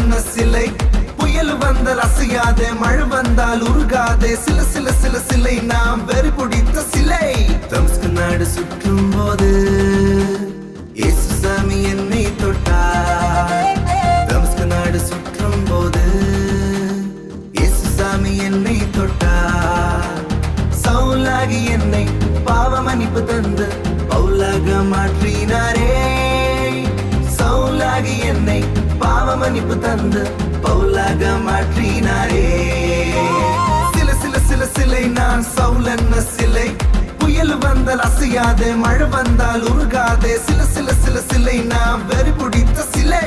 என்ன சிலை புயல் வந்தால் அசையாதே மழை வந்தால் உருகாதே சில சில சில சிலை நாம் வெறி பிடித்த சிலை தம்ஸ்கு நாடு சுற்றும் போது இயேசு சாமி என்னை தொட்டார் தம்ஸ்கு நாடு சுற்றும் போது இயேசு சாமி என்னை தொட்டார் சவுலாகி என்னை பாவ மன்னிப்பு தந்து பவுலாக மாற்றினாரே சவுலாகி என்னை பாவ மன்னிப்பு தந்து பவுலாக மாற்றினாரே சில சில சில சிலை நான் சவுல் என்ன சிலை புயல் வந்தால் அசையாதே மழை வந்தால் உருகாதே சில சில சில சிலை நான் வெறி பிடித்த சிலை